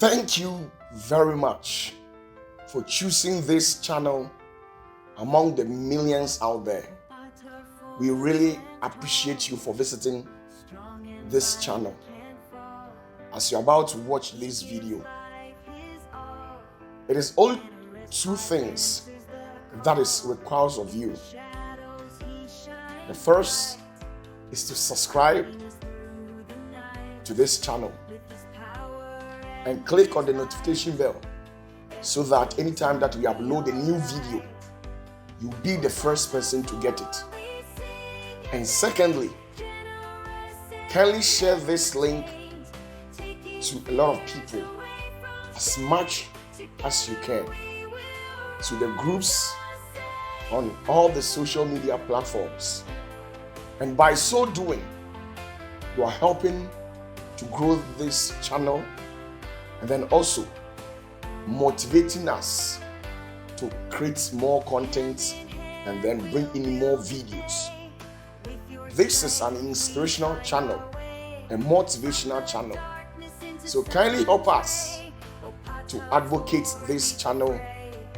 Thank you very much for choosing this channel among the millions out there. We really appreciate you for visiting this channel. As you're about to watch this video, it is only two things that is required of you. The first is to subscribe to this channel and click on the notification bell so that anytime that we upload a new video, you'll be the first person to get it. And secondly, kindly share this link to a lot of people as much as you can, to the groups on all the social media platforms. And by so doing, you are helping to grow this channel and then also motivating us to create more content and then bring in more videos. This is an inspirational channel, a motivational channel. So kindly help us to advocate this channel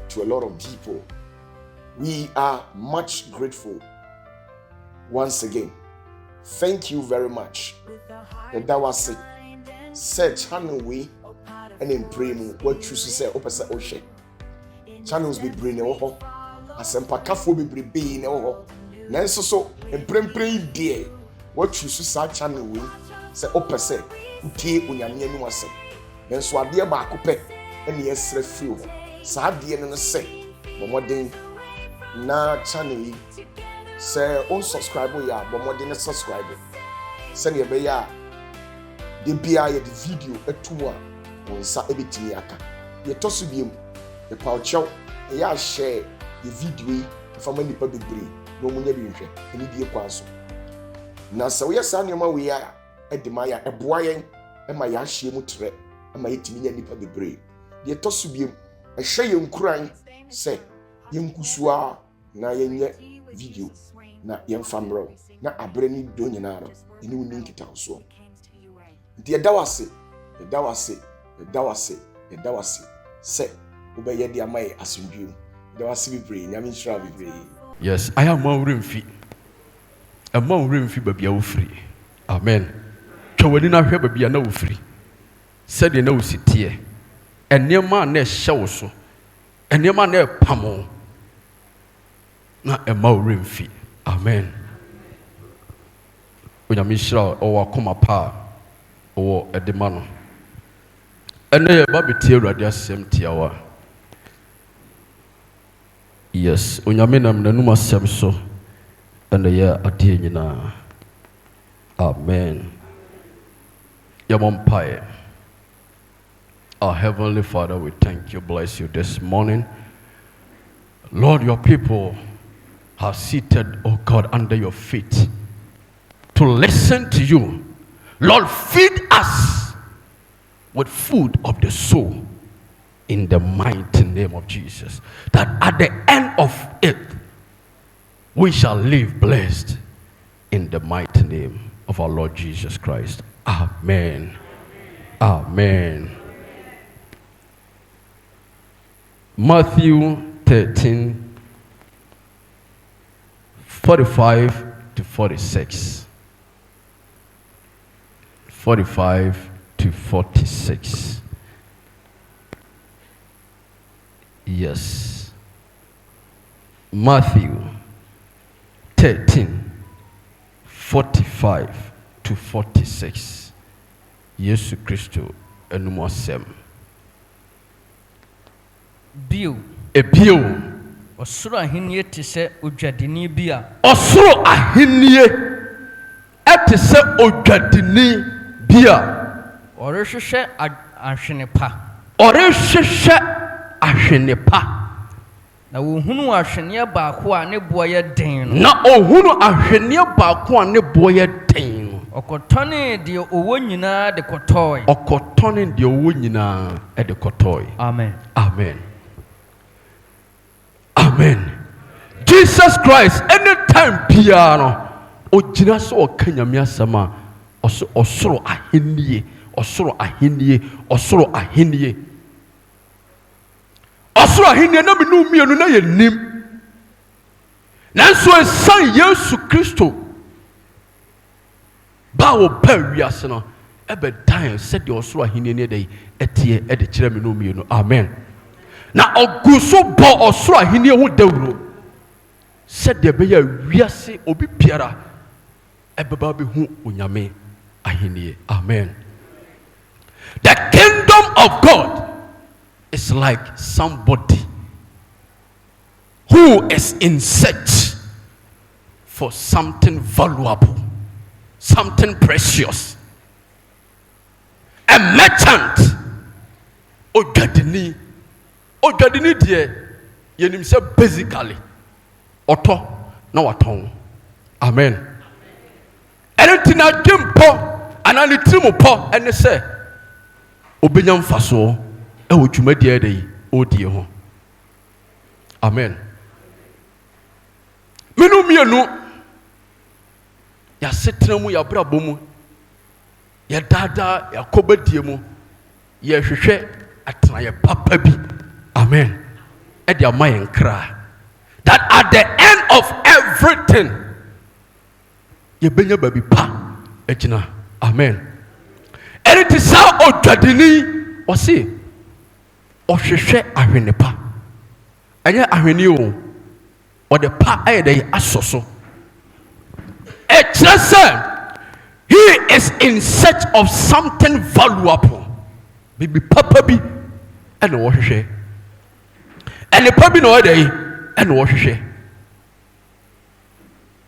to a lot of people. We are much grateful. Once again, thank you very much. That was it. Say channel we and in pray what you say opposite oshe. Channels be bring oho. Asempa kafo be bring oho. Nanso so in pray dear what you say channel we say opposite utie unyame anu asem. Nanso ade ba akopɛ ene yesre feel. Sa ade no say bomoden na channel yi say unsubscribe ya bomoden subscribe. Send ye be ya de bia ye the video etu a wonsa ebetimi aka. Ye toso biem e pauchew e ya share the video from nipa bebre no munya bi nhwe eni die kwanso. Na se we sa nyoma we ya edima ya eboa yen e ma ya hye mu tre e ma yetimi nya nipa bebre. Ye toso biem e hye ye nkuran se ye nkusua na ye nye video na ye mfamro na abre ni do nyina ro eni woni nkita so. Nti edawase say obeye dia mai asundwem edawase bibre nyame nshira bibre. Yes, I am more remfi. A more remfi babia wo free. Amen. Twawani na hwe babia na wo free. Said na wo sitie. Enema na hye wo so. Enema na pamo. Na a more remfi. Amen. Onyame nshira o wakoma pa o edemano. Ene ba betie Awurade asem tiawa. Yes, onyame nam nanum asem so ene ya ade nyina. Amen. Yamompae. Our Heavenly Father, we thank you, bless you this morning. Lord, your people have seated, oh God, under your feet to listen to you. Lord, feed us with food of the soul in the mighty name of Jesus, that at the end of it we shall live blessed in the mighty name of our Lord Jesus Christ. Amen. Amen. Matthew 13, 45 to 46. 45 to 46. Yes. Matthew 13, 45 to 46. Yesu Christo enumosem. Bio. Osoro ahennie te se odwadini bia. Osoro ahennie ete se odwadini bia. Orehwehwe ahwenepa. Orehwehwe ahwenepa. Na wohunu ahwene baako a ne boa ye den. Na ohunu ahwene baako a ne boa ye den. Okotone de owo nyina de kotoi. Okotone de owo nyina e de kotoi. Amen. Amen. Amen. Jesus Christ, anytime piano, o jina so o kanyame asama, osoro ahenie, ɔsoro ahennie ɔsoro ahennie ɔsoro ahennie na menu mmienu na yɛ nim nanso ɛsan Yesu Kristo ba wo ba wiase no ɛbɛdan sɛdeɛ ɔsoro ahennie ne dɛ ɛteɛ ɛde kyerɛ menu mmienu amen na ɔgu so bɔ ɔsoro ahennie ho dawuro sɛdeɛ bɛyɛ wiase obi biara ɛbɛba bɛhu onyame ahennie amen. The kingdom of God is like somebody who is in search for something valuable, something precious. A merchant, Ogadini dear, yenim say basically, oto na waton. Amen. Anything I dream po, and I dream po, and they say, Obenyam faso, ewo dwumadi ade odie ho. Amen. Menu mienu ya setena mu ya brabo mu ya dada ya kobadie mu ya hwehwe atena ya papa bi. Amen. E dia mayen kra that at the end of everything ye benya baby pa ejina. Amen. And it is how Odwadini or see or share ahwene pa. Anya ahwene o or the pa ay dey asoso. It just he is in search of something valuable. Bibi papa bi and wo hwehwe. And the papa no dey and wo hwehwe.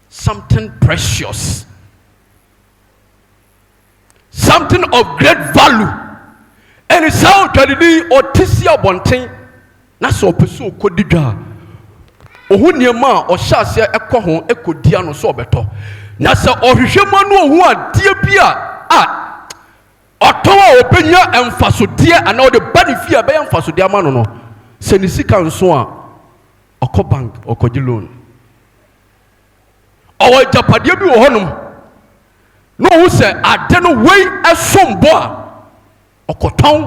Something precious. Something of great value. And it's how Odwadini or Tisia Bontin na so peso kodidwa. Ohu niema o hyase ekọ ho ekodia no so obeto. Na se ohwehwemu no ohu adie bia otowa obenya emfasodie ana o de banifia be emfasodie ama no no. Se ni sika nso a okọ bank okoji loan. Owo japadie bi wo honum. No who say ade no wey asombo a okoton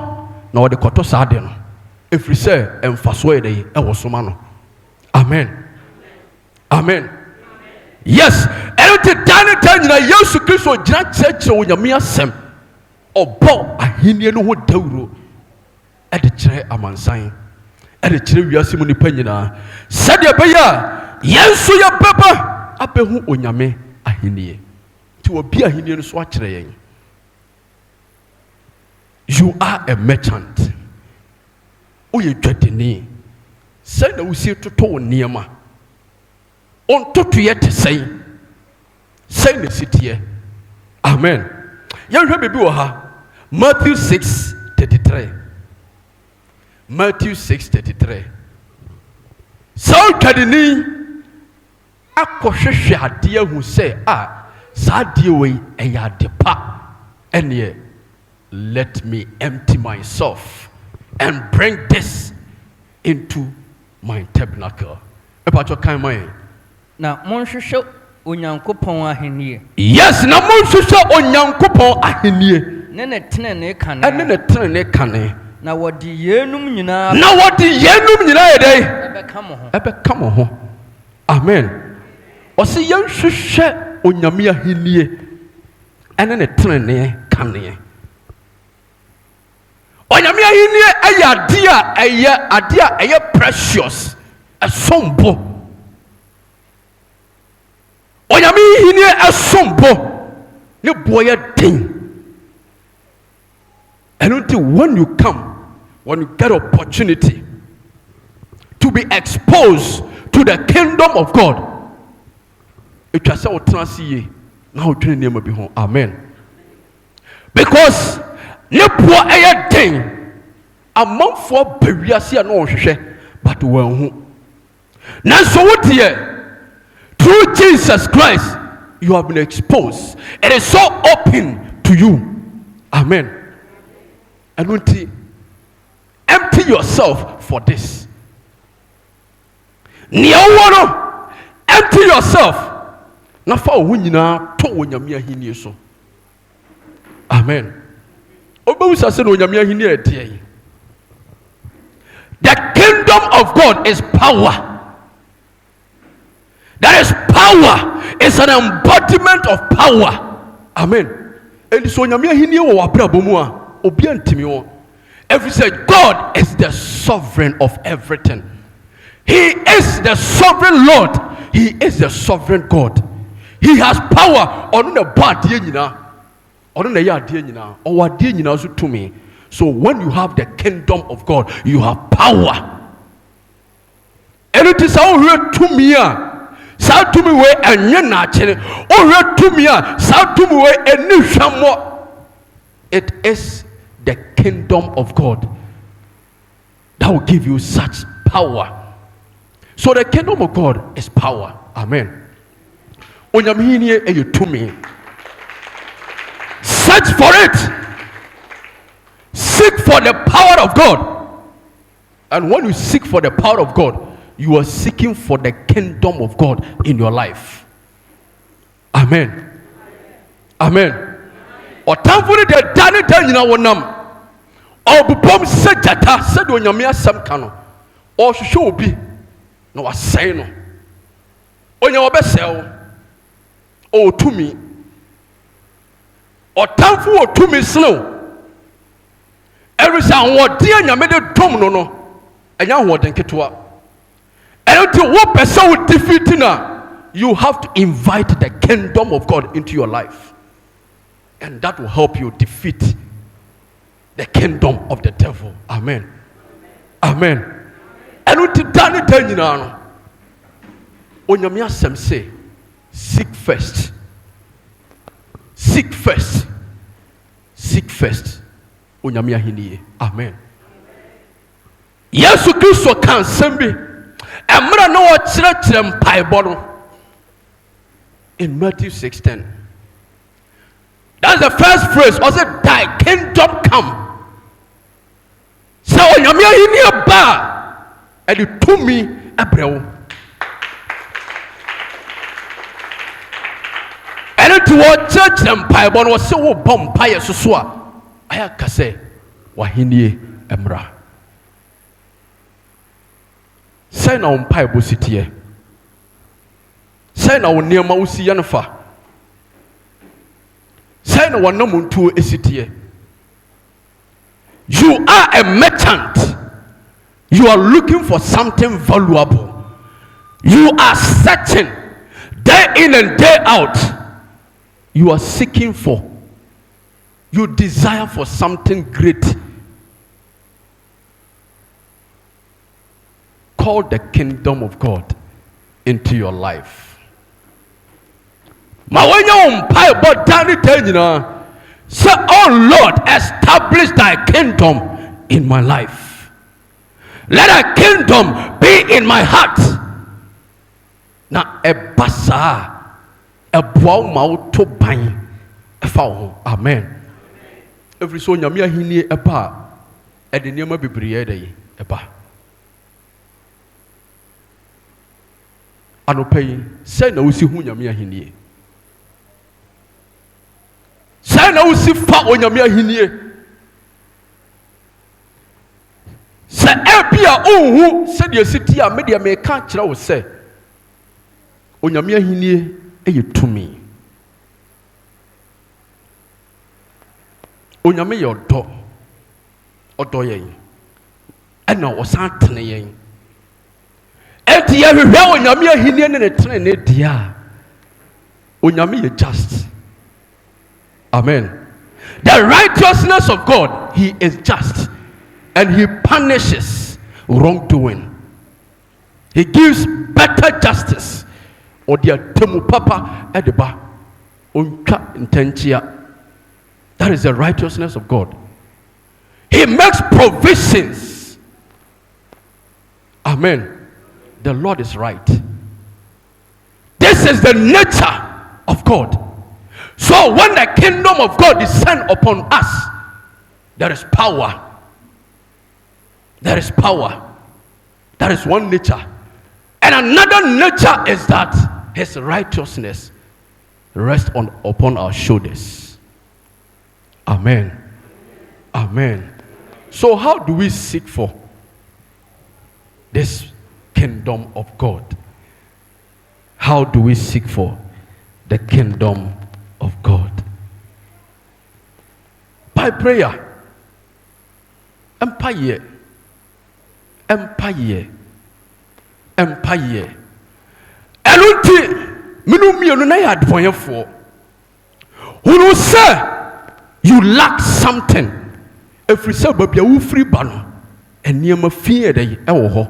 na o de koto sa ade no. Efri say emfaso e dey e wo soma no. Amen. Amen. Yes. Every time na Yesu Kristo gina church onyame asem. Obo ahenie no ho dawuro. E de kire amansan. E de kire wiase mu nipa nyina. Sade beya yenso ye baba abehu onyame ahenie. Ti obi ahenie no so akire yen. You are a merchant. Oye dwadeni. Say na usi toto niema. On toto yet say the city. Amen. Young baby ha. Matthew 6:33. Matthew 6:33. So kadini akohwehwe ade hu say saa de we eya de pa ene let me empty myself and bring this into my tabernacle. Epacho kan man. Na monhwehwe onyankopon ahenie. Yes, na monhwehwe onyankopon ahenie. Ne ne tenene kane. Ne ne tenene kane. Na wodi yenum nyina. Na wodi yenum nyina ye dey. Ebe kamo ho. Amen. Osi yenhwehwe onyame ahenie. Ene ne tenene kane. Onyame ahenie aya ade precious asombo. Onyame ahenie asombo ne boye den. And until when you get opportunity to be exposed to the kingdom of God, it was so transi now doing name be home. Amen. Because ne poor aya den among for bewiase no hwehwe but wan hu. Na so what here through Jesus Christ you have been exposed. It is so open to you. Amen. And until empty yourself for this. Empty yourself. Na fa wo nyina to wo nyame ahini so. Amen. The kingdom of God is power. That is power. It's an embodiment of power. Amen. And so nyame ahini wo wabrabo mu a obi antimi wo. Every say God is the sovereign of everything. He is the sovereign Lord. He is the sovereign God. He has power on the body nyina. On the yadi nyina. O wadi nyina so to me. So when you have the kingdom of God, you have power. And it is all real to me. Sa to me way and na chene. Oh real to me. Sa to me way and new shamo. It is the kingdom of God that will give you such power. So the kingdom of God is power. Amen. Onyamini e you to me. Search for it. Seek for the power of God. And when you seek for the power of God, you are seeking for the kingdom of God in your life. Amen. Amen. Or thankfully the dani dani wonam. Or bupom sejata said onyamia sam kano. Or show be no was say no. Onya obesel. Oh to me. Or thankful to me slow. Every time what dear Yamede Tom no, and now what think it was. And until what person will defeat you have to invite the kingdom of God into your life. And that will help you defeat the kingdom of the devil. Amen. Amen. And until Danny Daniel, Onyamia Sem say, seek first. Seek first. Seek first. Onyamia hiniye. Amen. Yesu Kristo kan sembi. Emra no wa chire mpaebɔ no. In Matthew 6:10. That's the first phrase. Also, thy kingdom come. So onyamia hiniye ba. And it to me abrɛwo. And it wa chire mpaebɔ no se wo bɔ mpae soso a. Aya kase wahinie emra. Say na umpai bositie. Say na woniema usi yanfa. Say na wanamuntu esitie. You are a merchant. You are looking for something valuable. You are searching day in and day out. You are seeking for. You desire for something great. Call the kingdom of God into your life. Mawanya umpai but Danny Tenina say, oh Lord, establish thy kingdom in my life. Let thy kingdom be in my heart. Na ebasa ebuau mau to bang efa. Amen. Every so nyamia hini eba e de niema bebriye dey eba anopai say na usi hu nyamia hini say na usi fa onyamia hini say ebia ohu say de siti a me de me ka kire wo say onyamia hini eye tumi. Onyame ye odo yen ena osan tene yen enti ye hwehwe onyame ahini ne tene ne dia onyame ye just. Amen. The righteousness of God, he is just and he punishes wrongdoing. He gives better justice. Odia temu papa edeba onka intentia. That is the righteousness of God. He makes provisions. Amen. The Lord is right. This is the nature of God. So when the kingdom of God is sent upon us, there is power. There is power. That is one nature. And another nature is that his righteousness rests upon our shoulders. Amen. Amen. So how do we seek for this kingdom of God? How do we seek for the kingdom of God? By prayer. Empire. Eluti minumi onu na ya advoyefo. Who say you lack something. Every say babia wo free ba no. Eniema fie dey e wo ho.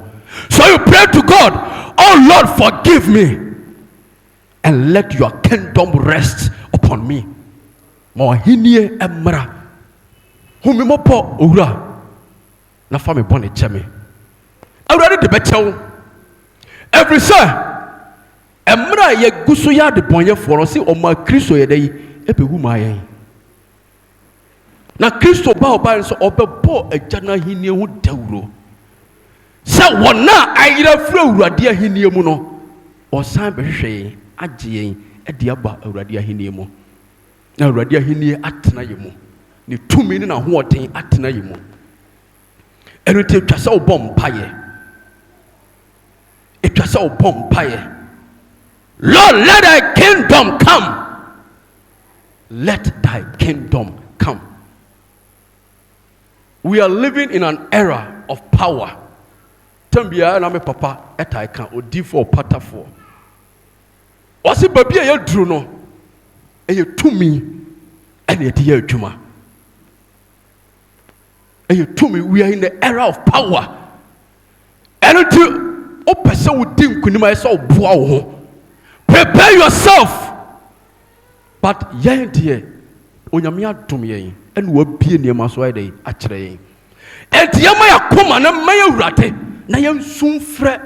So you pray to God, oh Lord, forgive me and let your kingdom rest upon me. Mo hinie emra. Humi mo po owura. Na fa me bone cheme. Awurade de bechew. Every say emra ye guso ya de bonye for say o ma Kristo ye dey ebehu ma yen. Na Kristo ba oba nso obebo agya hinie hu dawuro. Say wona ayira fra awurade ahinie mu no osan behwe agye yen e de aba awurade ahinie mu. Na awurade ahinie atena ye mu. Ne tumi ne na hoɔden atena ye mu. Enu te twa sɛ obom paye. Etwa sɛ obom paye. Lord, let thy kingdom come. Let thy kingdom come. We are living in an era of power. Tambia na me papa etai kan odi for pata for. Wasi babi e duru no. Eye tumi ene ye de adwuma. We are in the era of power. And prepare yourself. But yen dear, onyamia dum yen, and we be near Masway actually. And Yamaya come and a mayor rate, na yam soon fret.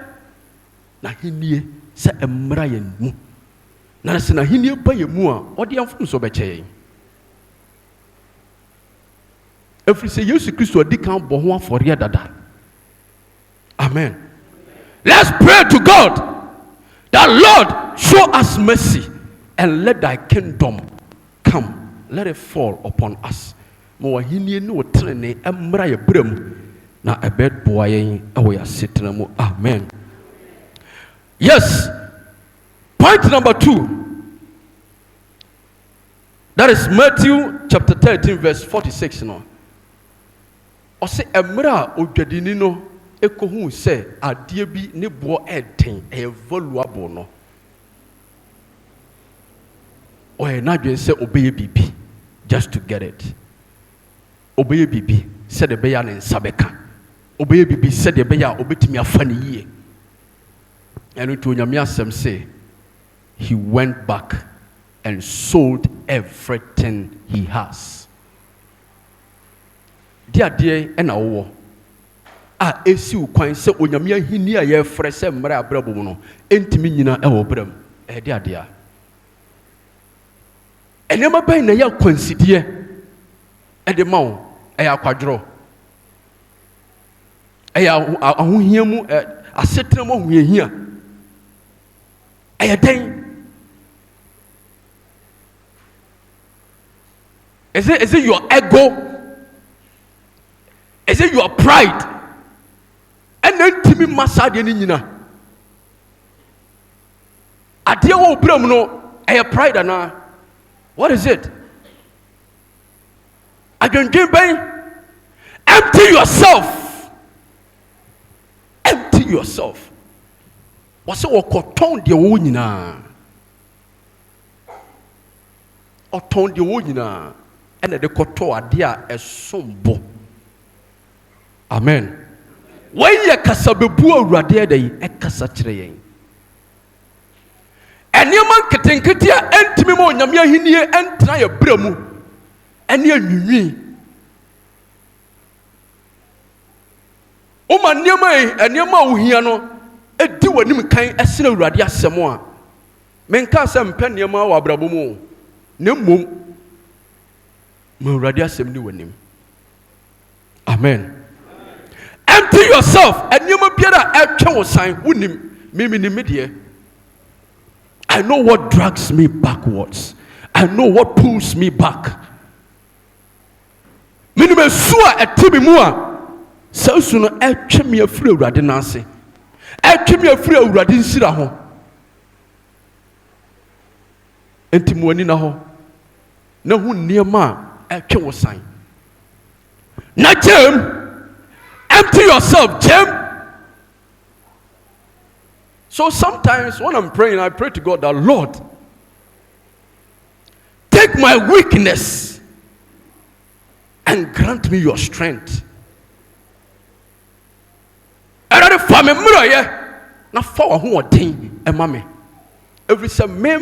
Na hinie se emrayan mu. Na sena hinie by a mua, or the influence so beche. If we say Jesus Christ will decamp bohwa for dada. Amen. Let's pray to God that Lord show us mercy and let thy kingdom come. Let it fall upon us. Mo hinie no trene emra ye brem na ebed boyen ewe ya sitna mu. Amen. Yes. Point number 2. That is Matthew chapter 13 verse 46 no. Ose emra odwadini no ekohu se adie bi ne bo eden e valuable no. Oye na dwen se obeye bibi just to get it. Obeye bibi se de beya ne nsabeka. Obeye bibi se de beya obetimi afa ne yie. Enu to onyame asem say he went back and sold everything he has. Dia ena wo a esi ukwan se onyame ahini a ye frɛ se mmara abrabo mu no entimi nyina e wo bram dia enema ban na ya kwansidie e de mawo e ya kwadworo e ya ahohia mu asetena mu ahohia e ya den is it your ego? Is it your pride? And then Timmy Masadi Nina. Adia wo bram no a pride ana. What is it? I can give by empty yourself. Empty yourself. What's it koton de wo nyina? Oton de wo nyina. And the koto adia esombo. Amen. When you kasabebu awurade dey e kasa kire yen. Eniman ketenketia entimi mo nyame ahinie entra ye bramu. Ene anwinwi. O ma eniama ohia no edi wanim kan esene awurade asem a. Menka asem pe eniama wa abrabo mu. Ne mmom ma awurade asem ni wanim. Amen. Empty yourself and you may be a sign. I know what drags me backwards. I know what pulls me back. Minimum sua a tibimua. So soon a chimney of free radinancy. A chimney of free radin siraho. Entimonina ho. No one near ma a chew sign. Not Jim. Empty yourself, Jim. So sometimes when I'm praying, I pray to God that, Lord, take my weakness and grant me your strength. And I family mirror, yeah. Now for who are thing and mammy. Every some me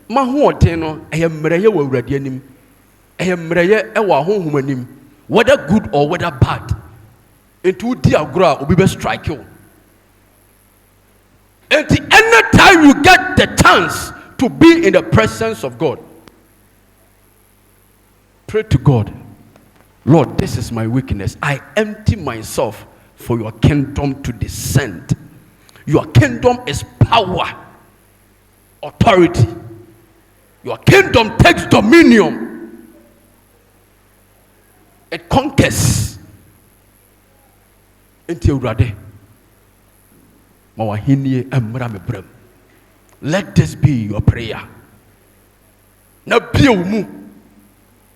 my who are no. I am mirror will ready him. I am mirror our home him. Whether good or whether bad. Into dear gra will be strike you. And any time you get the chance to be in the presence of God, pray to God, Lord, this is my weakness. I empty myself for your kingdom to descend. Your kingdom is power, authority. Your kingdom takes dominion. It conquers. Until ready. Let this be your prayer. Na biumu.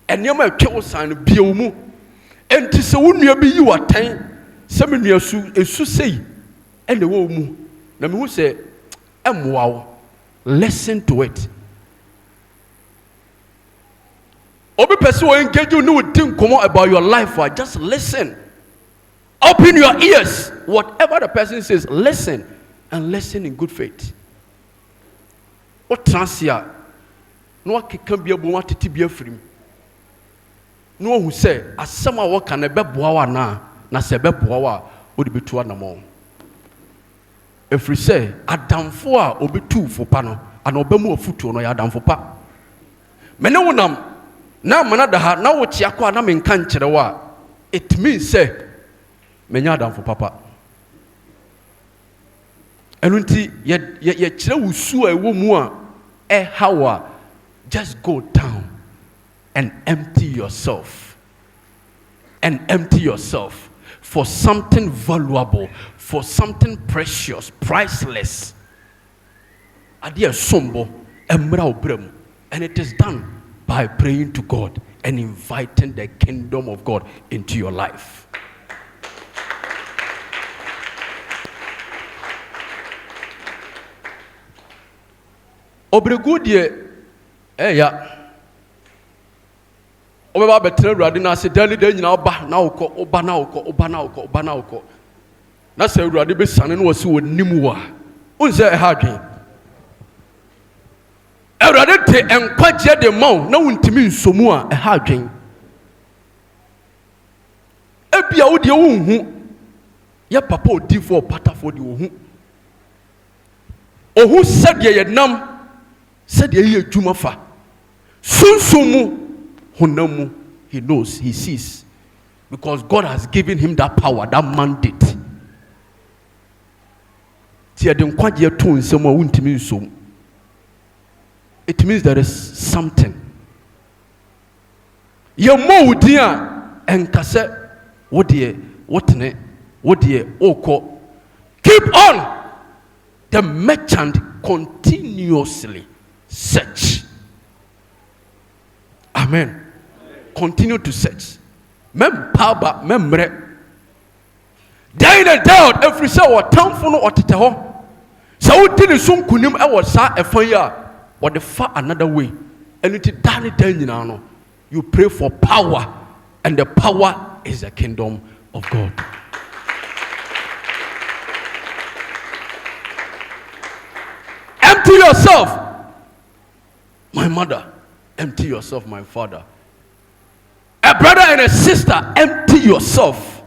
Enyama twa san biumu. Enti se wonua bi yi watan se menua su esu sei ene wo mu. Na me hu se emwa wo. Listen to it. Obi person will engage you no think about your life, just listen. Open your ears. Whatever the person says, listen. And listen in good faith. What transia? No one can be able to be a free. No one who say, as someone what can a beboa na se beboa would be two animal. If we say, Adam for obi two for pano, and obemo futu no Adam for pa. Menonam na manada ha na wo chiakwa na menka ncherewa. It means say, menya Adam for papa. Enunti ye chire wusu a ewo mu a hawa, just go down and empty yourself. And empty yourself for something valuable, for something precious, priceless. Adia sombo emra obrem. And it is done by praying to God and inviting the kingdom of God into your life. Obregudie ya obeba betre urade na se dali de nyina oba na ukọ na se urade be sane no wasi wonimu wa unse e ha dwen urade te enkwaje de maw na wuntimi nsomu a e ha dwen ebia wo de wo hu ya papa odi for patafo de wo hu ohu sade ye nam said ye jumafa sunsumu hunamu. He knows, he sees, because God has given him that power, that mandate. It means there is something. Your mo dia and kase what oko. Keep on. The merchant continuously search. Amen. Continue to search. Mem paba memre. Day in and day out every say or town for no or tete. So didn't soon kunim I was sa a fire or the far another way. And it done it. You pray for power, and the power is the kingdom of God. Empty yourself. My mother, empty yourself, my father. A brother and a sister, empty yourself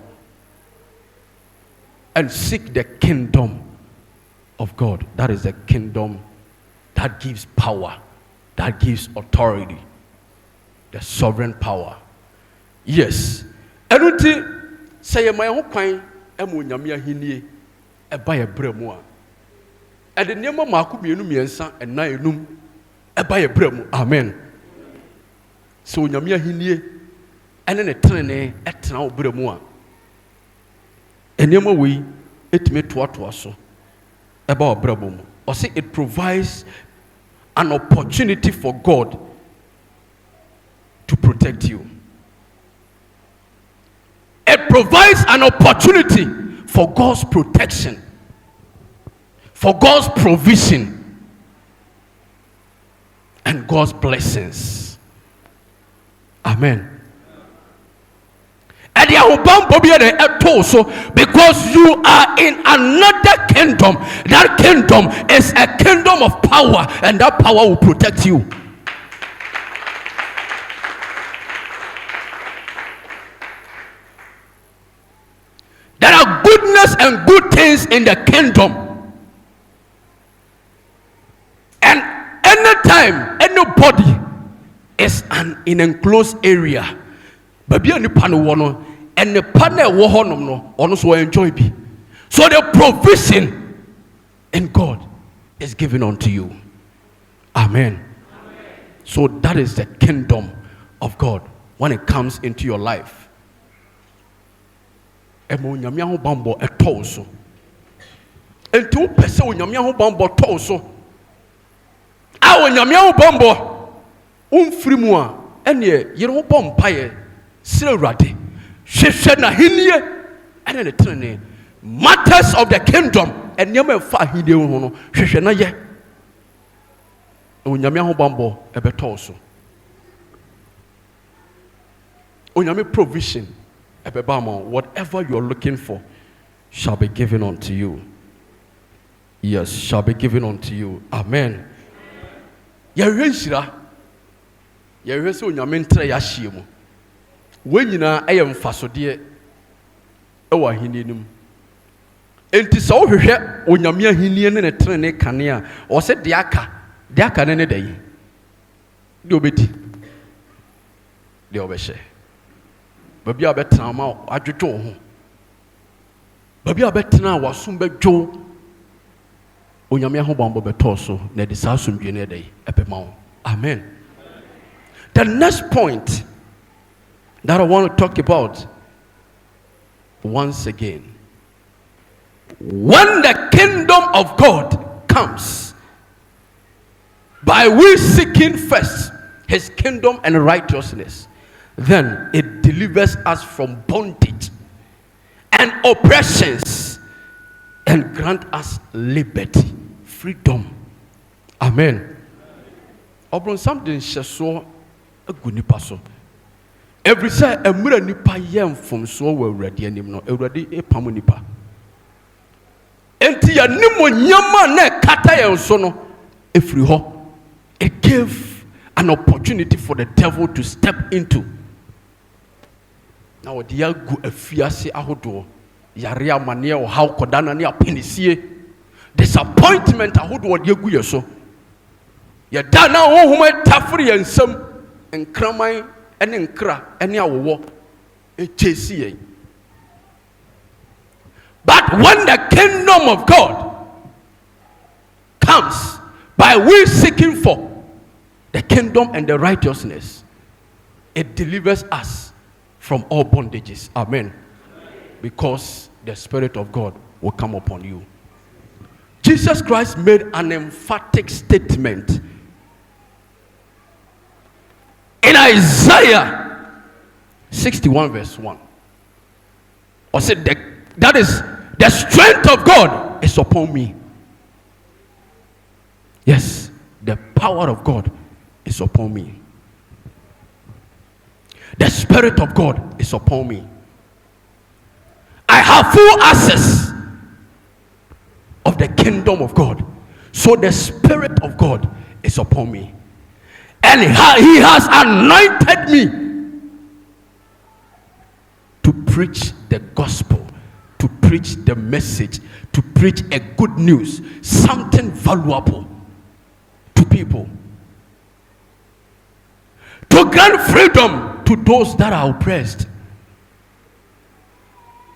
and seek the kingdom of God. That is the kingdom that gives power, that gives authority, the sovereign power. Yes. Enuti say my own kind emu nyamia hinie eba ye bremu a. Ede niema maako mienu miensa ena enum eba ye bremu. Amen. So nyamia hinie and then a train at now Bremua. And no way it made to us about Brabum. Or say it provides an opportunity for God to protect you. It provides an opportunity for God's protection, for God's provision, and God's blessings. Amen. And because you are in another kingdom, that kingdom is a kingdom of power, and that power will protect you. There are goodness and good things in the kingdom. And anytime anybody is in an enclosed area, baby any panel one and the panel wohonom no also enjoy be. So the provision in God is given unto you. Amen. So that is the kingdom of God when it comes into your life. Emo nyame ho bambo eto so enti wo pese wo nyame ho bambo to so a wo nyame ho bambo umfiri mu a ene yere ho bompa ye sire urade hwehwe na henie ene ne trene matters of the kingdom enyama fa henie ho no hwehwe na ye wo nyame ho bambo ebeto so wo nyame provision. Whatever you are looking for shall be given unto you. Yes, shall be given unto you. Amen. Yahwehira. Yahwehse onyame ntre ya hie mu. Wenyina eyem fasode ewa hini nim. Enti so hwehwe onyame ahini ne tre ne kane a o se de aka ne dai. De obedi. De obehye. Baby a betra ma adwodwo ho. Baby a betra wasum bedwo. Onyame ho bambo beto so na de sa asumdwe ne dai epema ho. Amen. The next point that I want to talk about once again. When the kingdom of God comes, by we seeking first his kingdom and righteousness, then it delivers us from bondage and oppressions and grant us liberty, freedom. Amen. Obron something so a good nipa so. Every say a mura nipa yem from so we ready anim no already e pamo nipa. Enti ya nimo nyama na kata ye so no efri ho. It gave an opportunity for the devil to step into. Now the yagu afiase ahodo yare amane o haw kodana ne apenisie disappointment ahodo de yagu yeso ya da na honhom tafre yansam enkraman ene nkra ene awowo echesi yen. But when the kingdom of God comes, by we seeking for the kingdom and the righteousness, it delivers us from all bondages. Amen. Because the Spirit of God will come upon you. Jesus Christ made an emphatic statement in Isaiah 61 verse 1. Or said that is the strength of God is upon me. Yes, the power of God is upon me. The Spirit of God is upon me. I have full access of the kingdom of God. So the Spirit of God is upon me. And he has anointed me to preach the gospel, to preach the message, to preach a good news, something valuable to people. To grant freedom to those that are oppressed.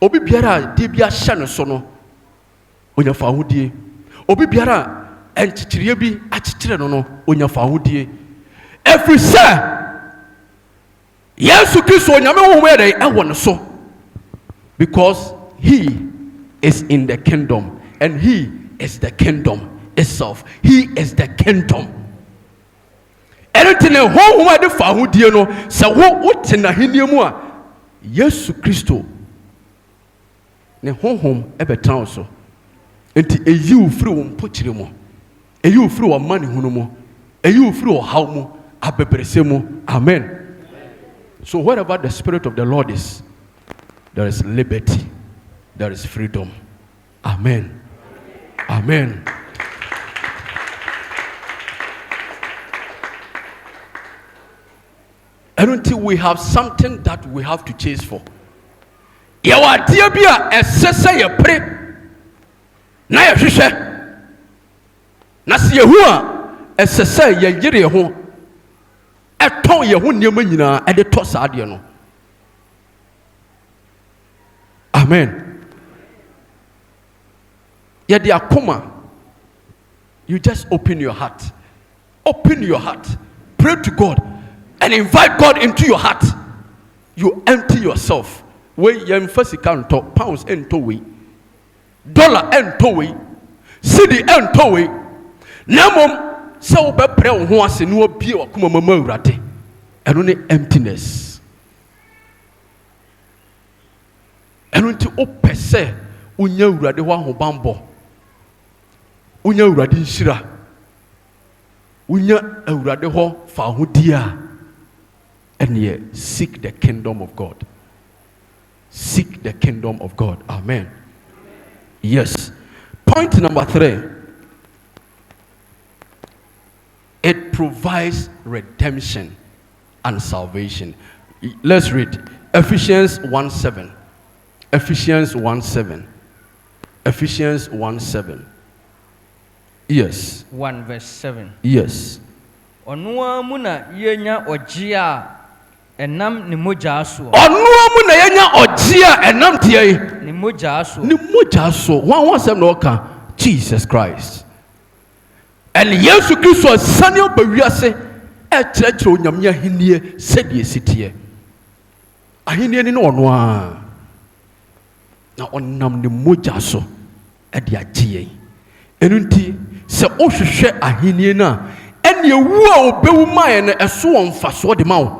Obi biara de bia hye no so no onyafa ahodie. Obi biara enchichire bi achichire no no onyafa ahodie. Every say Yesu Kristo nyame wo where e won so, because he is in the kingdom and he is the kingdom itself. He is the kingdom. Anything who ma de fa ho die no se wo tena henie mu a Yesu Kristo ne honhom e betan so. Enti eyi wo firi wo mpokire mu, eyi wo firi wo mane hunu mu, eyi wo firi wo haw mu, abebrese mu. Amen. So wherever the Spirit of the Lord is, there is liberty, there is freedom. Amen. Amen. And until we have something that we have to chase for. Yawa dia bia esese ye pre na ye hwehwe na se ye hu a esese ye yire ho eton ye ho niam nyina e de to sa de no. Amen. Ye de akoma, you just open your heart. Open your heart. Pray to God and invite God into your heart. You empty yourself. We yem first account pounds ento we, dollar ento we, cedi ento we. Namom se wo be pray wo ho ase no obie wakoma mama urade. Eno ne emptiness. Eno nti opese unya urade ho ahobambo. Unya urade nshira. Unya urade ho fa ho dia. And ye seek the kingdom of God. Seek the kingdom of God. Amen. Yes. Point number 3. It provides redemption and salvation. Let's read Ephesians 1:7. Ephesians 1:7. Ephesians 1:7. Yes. 1 verse 7. Yes. Onua muna yenya ojia enam ni moja aso. Onua muna yenya ojia enam tie ni moja aso. Ni moja aso. One sem no ka Jesus Christ. And Yesu Kristo sanio bawiase e kyerɛkyerɛ onyame ahenie sɛdeɛ sitie. Ahenie ni no ɔno a na ɔnam ne moja so e de agye. Enu nti sɛ ohwehwɛ ahenie na ene ewu a obewu mae no ɛso wɔmfaso de ma wo.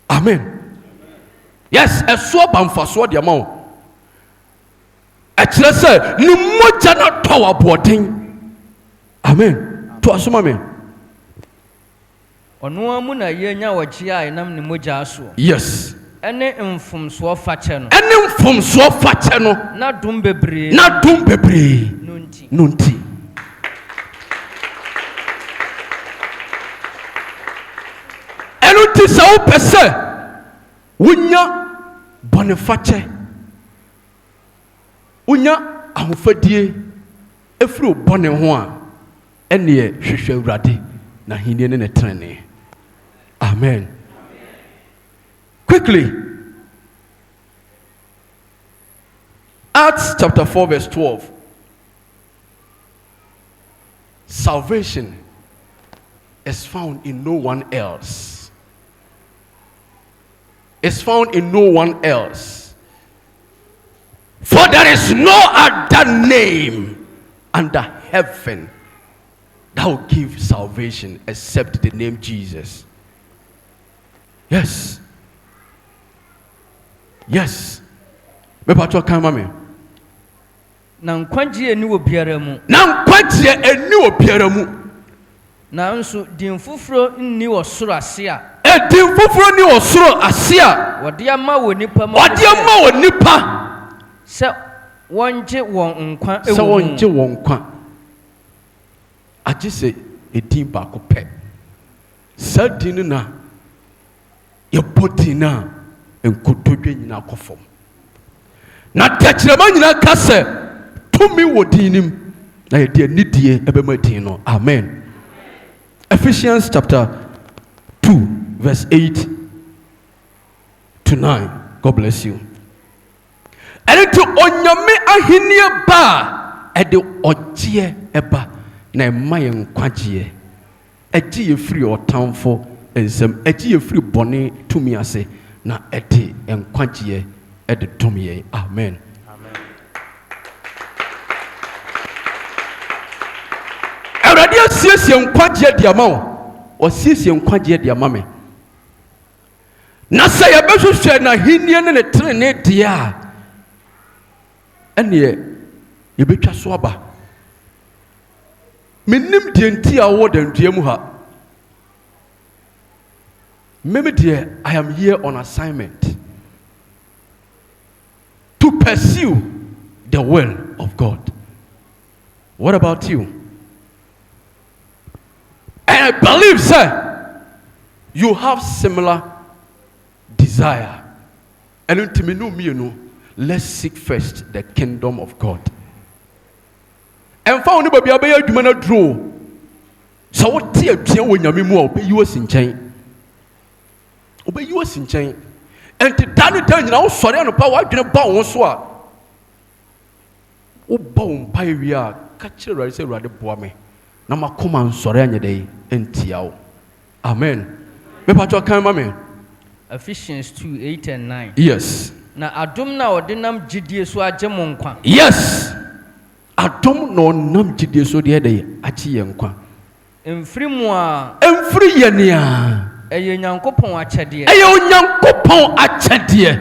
Amen. Yes, ɛso ba mfaso de ma wo. Ɛkyerɛ sɛ ne moja na tɔ aboden. Amen. To asoma me. Onua mu na yenya wajia enam ni moja aso. Yes. Ene mfomso fache no. Ene mfomso fache no. Na dum bebre. Na dum bebre. Nunti. Nunti. Enu ti sa wo pese. Wonya boniface. Wonya ahofadie efiri bone ho a ene hwehwe awurade na henie ne trene. Amen. Quickly, Acts chapter 4 verse 12. Salvation is found in no one else. It's found in no one else. For there is no other name under heaven that will give salvation except the name Jesus. Yes. Yes. Me patro kan ma me. Na nkwagye eni obiara mu. Na nkwagye eni obiara mu. Na nso din fufuro nni osoro ase a. Din fufuro ni osoro ase a. Wode ama wo nipa ma. Wode ama wo nipa. Se wonje won nkwa ewu. Se wonje won nkwa. Agye se edin ba ko pe. Sadin na ye body na enkotodwe nyina kofom. Na tachirema nyina kase tumi wodinim na ye de nidie ebema din no. Amen. Ephesians chapter 2 verse 8 to 9. God bless you. And to onyame ahinie ba e de ogye eba na emaye nkwagye agye ye free otamfo ensem eti ye free boni to me ase na eti enkwagye ede domye. Amen. Awurade asiesie nkwagye de ama wo osiesie nkwagye de ama me na sɛ yɛbɛhwehwɛ na hinnie ne trene de a ɛne yɛbɛtwa so aba menim de nti a wo dandua mu ha meme deɛ I am here on assignment to pursue the will of God. What about you? And I believe, sir, you have similar desire. And let's seek first the kingdom of God. And found baby abaya dwuma draw. So what tear when you obey you was in chain. Obey you was in chain. And to turn now sorry on power bow so. O bound pyria catch your say rather boame. Nama come sorry any day entiao. Amen. Me patwa kan mame. Ephesians 2:8 and 9. Yes. Na adom na odinam gidie so agye mo nkwa. Yes. Adom no nam gidie so de dey agye ye nkwa. Emfiri mu a. Emfiri ye nea. Eye Nyankopon akyɛdeɛ. Eye Onyankopon akyɛdeɛ.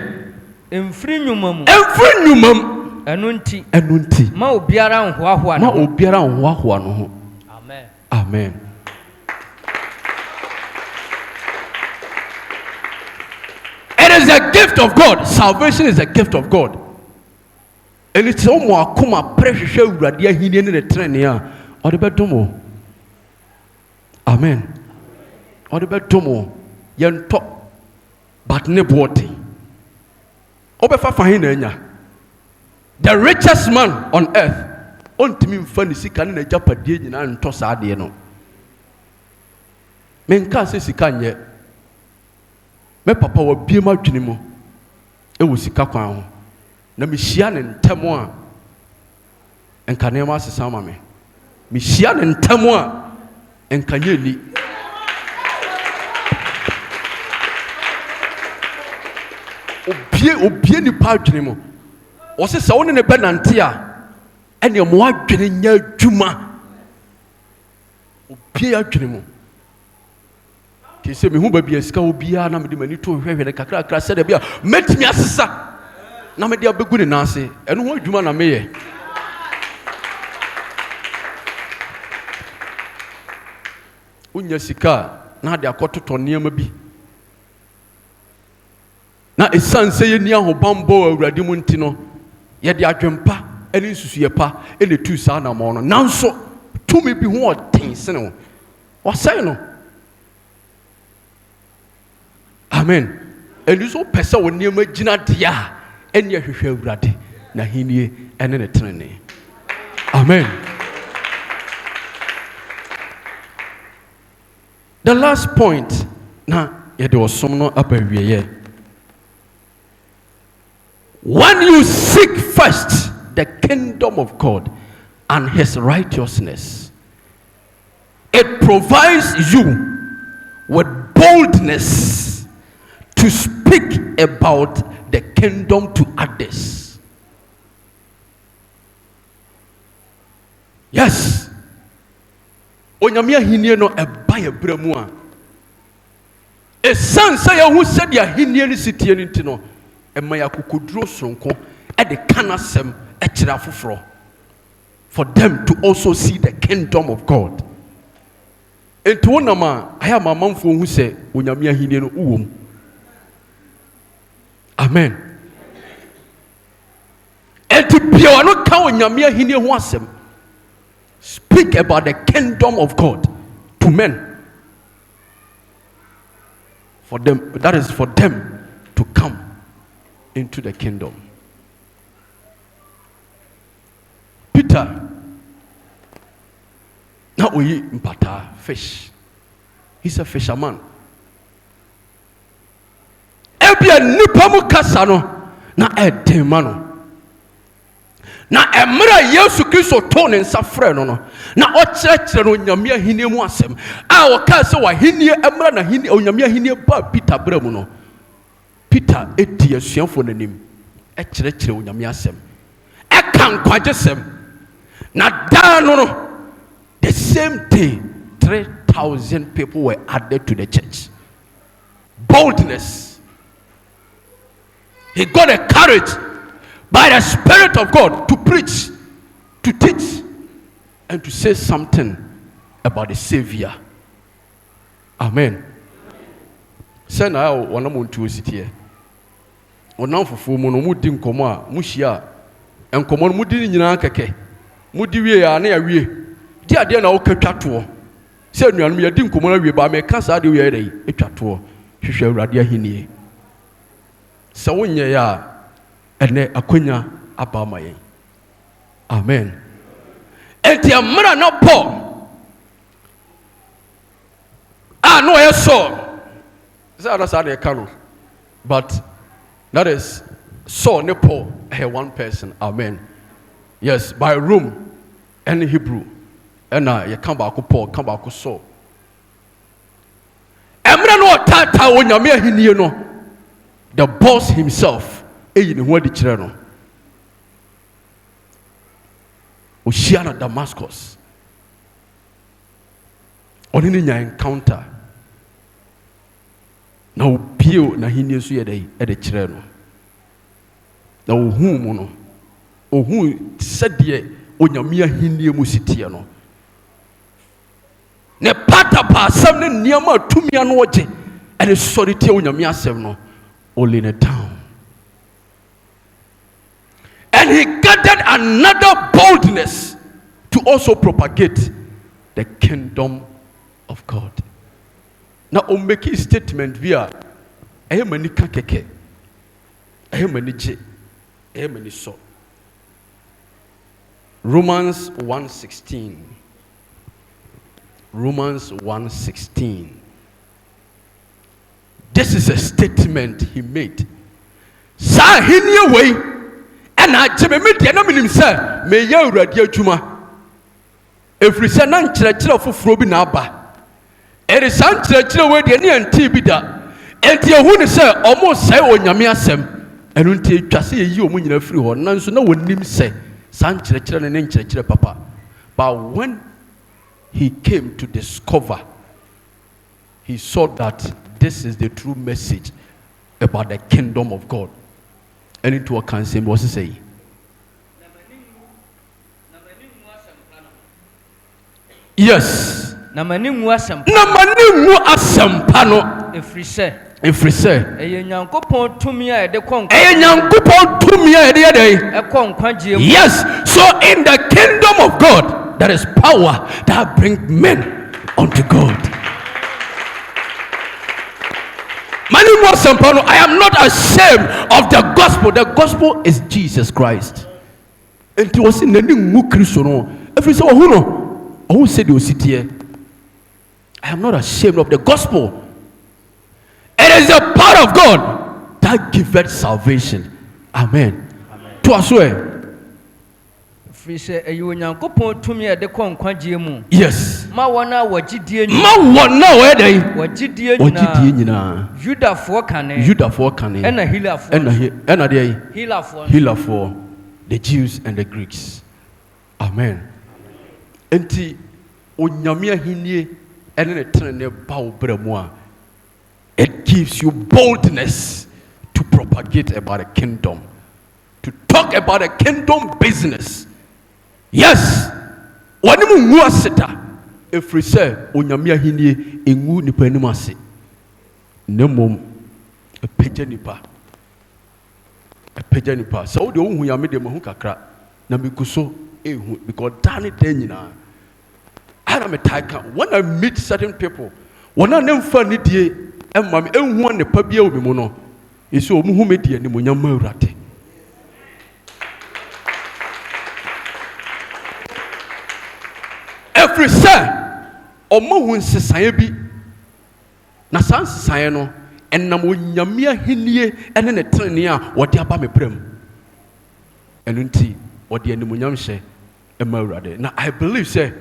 Emfiri nnwuma mu. Emfiri nnwuma mu. Ɛno nti. Ma obiara nhoahoa no. Ma obiara nhoahoa no ho. Amen. Amen. It is a gift of God. Salvation is a gift of God. And it's almost come a precious radia hidden in the train here. Or the bedomo. Amen. Or the bedomo. Yan top. But neboti. Obefa fahina. The richest man on earth. Ontimi mfani sika ne japadie nyina nto saade no. Menka se sika nye. Me papa wa biem adwene mu e wo sika kwan ho. Na me hia ne ntamo a enka ne ma asesa ma me. Me hia ne ntamo a enka nye ni. Obie ni pa adwene mu. Wo se sa wo ne be nante a ene mo adwene nya adwuma. Obie adwene mu. Kese me hu ba bia sika obia na me de mani to hwehwe kakra kakra se de bia metimi asesa na me de abegu ne nase eno ho adwuma na meye unya sika na de akototo niam bi na esanse ye ni ahobambo awurade mu nti no ye de adwempa ene nsusuye pa ene tu sa na mo no nanso tumi bi ho otense no wasai no. Amen. And you so pesa when you imagine dia and you hwehwe awurade na hinie ene ne trene. Amen. The last point na ye de osom no abawiye. When you seek first the kingdom of God and his righteousness, it provides you with boldness to speak about the kingdom to others. Yes. Onyamia hinie no eba ye bremu a. Esansa ya hu said ya hinie ni sitie ni ntino. Ema ya kokoduro sonko e de kanasem e kire afoforo. For them to also see the kingdom of God. Enti wonama aya mamamfo hu se onyamia hinie no uwom. Amen. And to be no speak about the kingdom of God to men. For them, that is for them to come into the kingdom. Peter, now we impata fish. He's a fisherman. Ebia nipa mu kasa no na edema no Na emra Yesu Kristo tone nsa frɛ no no. Na ɔkyerɛkyerɛ no Onyame ahenni mu asɛm. A wɔka sɛ wahenni emra na ahenni Onyame ahenni ba Peter brɛ mu no. Peter edi asuafo n'anim. Ɛkyerɛkyerɛ Onyame asɛm. Ɛka nkwagyesɛm. Na da no the same day 3,000 people were added to the church. Boldness. He got a courage by the Spirit of God to preach, to teach, and to say something about the Savior. Amen. Say now, one more to sit here. One now for 4 months, we didn't come out, Mushia, and come on, Mudi in Yankake, Mudi, we are near we. Dear, dear, now, Katu. Say, no, we didn't come on, we by me, can't I do a Katu? She shall radia hini. So when ye are. Ene akonya abamaye. Amen. Enti amra no po. No eso. That's how they can. But that is so ne po one person. Amen. Yes, by room and Hebrew. And you come back Paul, come back so. Amra no tata onyame ahini no. The boss himself. In what the children Oceana Damascus on in your encounter now pio na hini so yede e de children na ohun mu no ohun sede onyame ahini mu sitie no ne patapa asem ne niam atumi ano oje e de sorite onyame asem no all in a town. And he gathered another boldness to also propagate the kingdom of God. Now, on make a statement via I am many kakeke, I am many j, I am many so. Romans 1:16. Romans 1:16. This is a statement he made. Sa hinie way. And I jeme me dia na minim say me ya urade adwuma efri se na nkyerɛkyerɛ foforo bi na aba eri san nkyerɛkyerɛ we dia ne anti bi da enti ehu ne sɛ ɔmo sɛ onyame asɛm enu nti atwa sɛ yi ɔmo nyina firi hɔ nanso na wonim sɛ san nkyerɛkyerɛ ne nkyerɛkyerɛ papa. But when he came to discover, he saw that this is the true message about the kingdom of God. And into a cancer, what's it say? Yes. Namaningu asampano. Efrise. Nyankopon tumia ede kon. Nyankopon tumia ede ede. Ekon kwagye. Yes. So in the kingdom of God, there is power that brings men unto God. I am not ashamed of the gospel. The gospel is Jesus Christ. And it was in the name of Christ. Every so who said you sit here? I am not ashamed of the gospel. It is the power of God that giveth salvation. Amen. To us where? Yes. Ma wana wajidie nyina. Judafoɔ kane. Healafoɔ. The Jews and the Greeks. Amen. Enti onyame ahinie ene ne trene ba wo bra mu a, it gives you boldness to propagate about the kingdom, to talk about the kingdom business. Yes, wanimu ngu aseta efiri sɛ onyame ahinie engu nipa anim ase nemom epagya nipa sɛ wode wo hu ya me de mahu kakra na mekuso ehu because dane den nyina ana me taika when I meet certain people wona ne mfa ne die emma me enhu ne pa bia obi mu no esi o mu hu me die ne mo nyama awurade. Every say, omo hu nsesae bi na san nsesae no enam onyame ahinie ene ne trene a wode aba me pram enu nti or the animunyam she emerade. Now I believe say,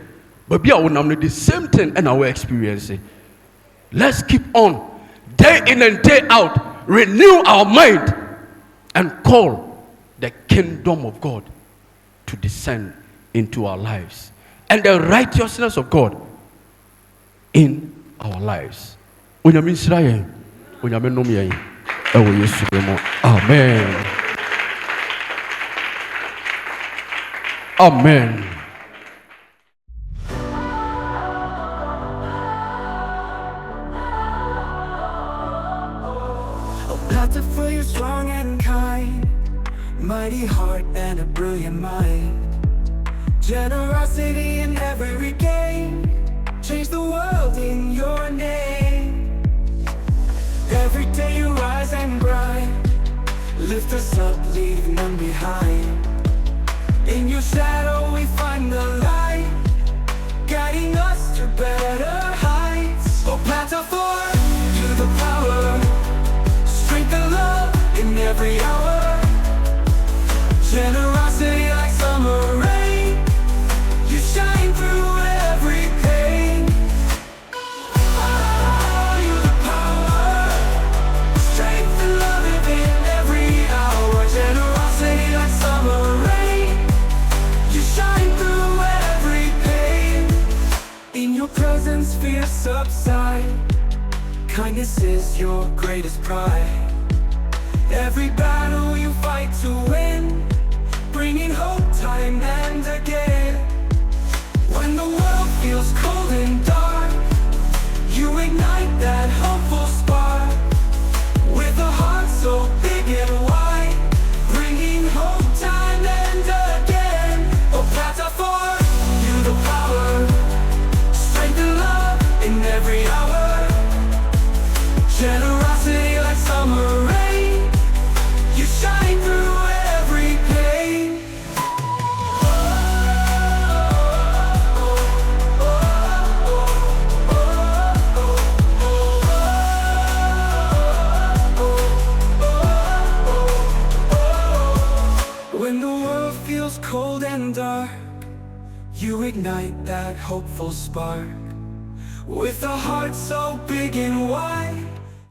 but be our namely the same thing and our experience. Let's keep on day in and day out, renew our mind and call the kingdom of God to descend into our lives and the righteousness of God in our lives. Amen. Amen. For you're strong and kind, mighty heart and a brilliant mind, generosity in every gain, change the world in your name. Every day you rise and grind, lift us up, leave none behind. In your shadow we find the light, guiding us to better heights. Oh, platform, to the power, strength and love in every hour, generosity like summer rain, you shine through every pain. Oh, you the power, strength and love in every hour, generosity like summer rain, you shine through every pain. In your presence fear subside, kindness is your greatest pride. Every battle you fight to win, bringing hope time and again. When the world feels cold and dark, you ignite that hopeful spark. With a heart so big and wide, bringing hope time and again. Oh, platform, you the power, strength and love in every hour, generosity like summer rain, you shine through every pain. When the world feels cold and dark, you ignite that hopeful spark. With a heart so big and wide,